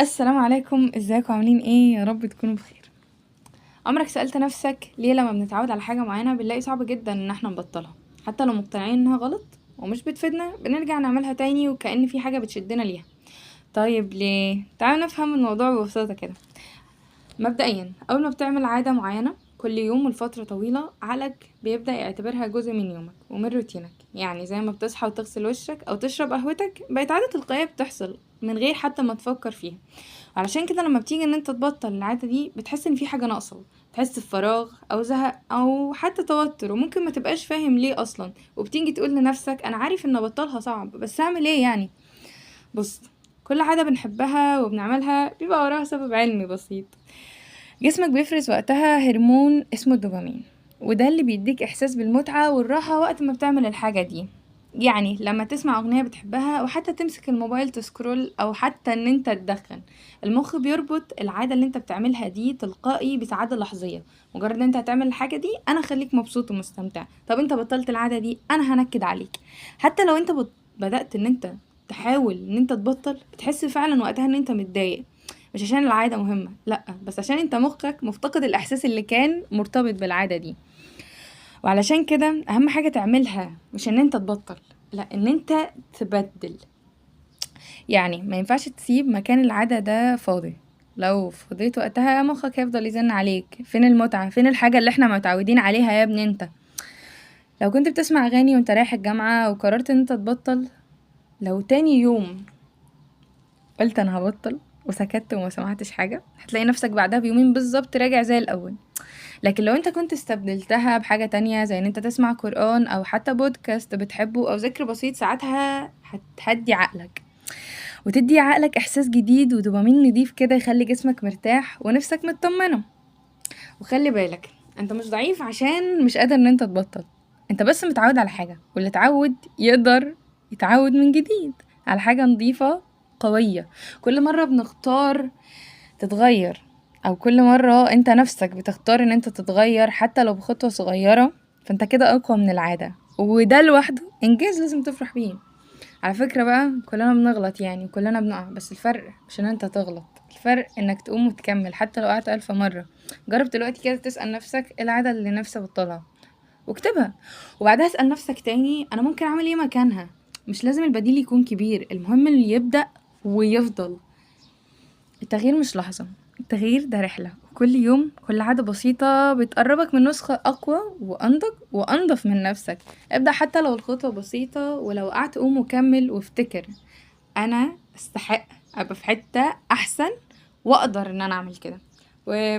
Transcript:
السلام عليكم، ازيكم عاملين ايه؟ يا رب تكونوا بخير. عمرك سألت نفسك ليه لما بنتعود على حاجة معينة بنلاقي صعب جدا ان احنا نبطلها، حتى لو مقتنعين انها غلط ومش بتفيدنا بنرجع نعملها تاني وكأن في حاجة بتشدنا ليها؟ طيب ليه؟ تعالوا نفهم الموضوع ببساطة كده. مبدئيا اول ما بتعمل عادة معينة كل يوم ولفترة طويلة، عقلك بيبدأ يعتبرها جزء من يومك ومن روتينك. يعني زي ما بتصحى وتغسل وشك او تشرب قهوتك، بقت عادة تلقائية بتحصل من غير حتى ما تفكر فيها. علشان كده لما بتيجي ان انت تبطل العادة دي بتحس ان في حاجة ناقصة، تحس بفراغ او زهق او حتى توتر، وممكن ما تبقاش فاهم ليه اصلا، وبتيجي تقول لنفسك انا عارف ان ابطلها صعب بس اعمل ايه يعني. بص، كل عادة بنحبها وبنعملها بيبقى وراها سبب علمي بسيط. جسمك بيفرز وقتها هرمون اسمه الدوبامين، وده اللي بيديك احساس بالمتعة والراحة وقت ما بتعمل الحاجة دي. يعني لما تسمع اغنية بتحبها او حتى تمسك الموبايل تسكرول او حتى ان انت تدخن، المخ بيربط العادة اللي انت بتعملها دي تلقائي بسعادة لحظية. مجرد ان انت هتعمل الحاجة دي انا خليك مبسوط ومستمتع. طب انت بطلت العادة دي انا هنكد عليك. حتى لو انت بدأت ان انت تحاول ان انت تبطل، بتحس فعلا وقتها ان انت متضايق، مش عشان العادة مهمة، لأ، بس عشان انت مخك مفتقد الإحساس اللي كان مرتبط بالعادة دي. وعلشان كده أهم حاجة تعملها مش ان انت تبطل، لأ، ان انت تبدل. يعني ما ينفعش تسيب مكان العادة ده فاضي. لو فضيت وقتها مخك هيفضل يزن عليك، فين المتعة، فين الحاجة اللي احنا متعودين عليها يا ابني انت. لو كنت بتسمع أغاني وانت رايح الجامعة وقررت ان انت تبطل، لو تاني يوم قلت انا هبطل وسكت وما سمعتش حاجة، هتلاقي نفسك بعدها بيومين بالظبط راجع زي الأول. لكن لو انت كنت استبدلتها بحاجة تانية زي ان انت تسمع قرآن او حتى بودكاست بتحبه او ذكر بسيط، ساعتها هتهدي عقلك وتدي عقلك احساس جديد ودوبامين نضيف كده يخلي جسمك مرتاح ونفسك مطمنة. وخلي بالك، انت مش ضعيف عشان مش قادر ان انت تبطل، انت بس متعود على حاجة، واللي اتعود يقدر يتعود من جديد على حاجة نضيفة قوية. كل مرة بنختار تتغير، او كل مرة انت نفسك بتختار ان انت تتغير حتى لو بخطوة صغيرة، فانت كده اقوى من العادة، وده لوحده انجاز لازم تفرح بيه. على فكرة بقى، كلنا بنغلط يعني وكلنا بنقع، بس الفرق مش ان انت تغلط، الفرق انك تقوم وتكمل حتى لو وقعت 1000 مرة. جرب دلوقتي كده تسأل نفسك ايه العادة اللي نفسي ابطلها واكتبها، وبعدها اسأل نفسك تاني انا ممكن اعمل ايه مكانها. مش لازم البديل يكون كبير، المهم اللي يبدأ ويفضل. التغيير مش لحظة، التغيير ده رحلة، وكل يوم كل عادة بسيطة بتقربك من نسخة أقوى وأنضج وأنضف من نفسك. ابدأ حتى لو الخطوة بسيطة، ولو وقعت قوم وكمل وافتكر أنا أستحق أبقى في حتة أحسن وأقدر إن أنا أعمل كده.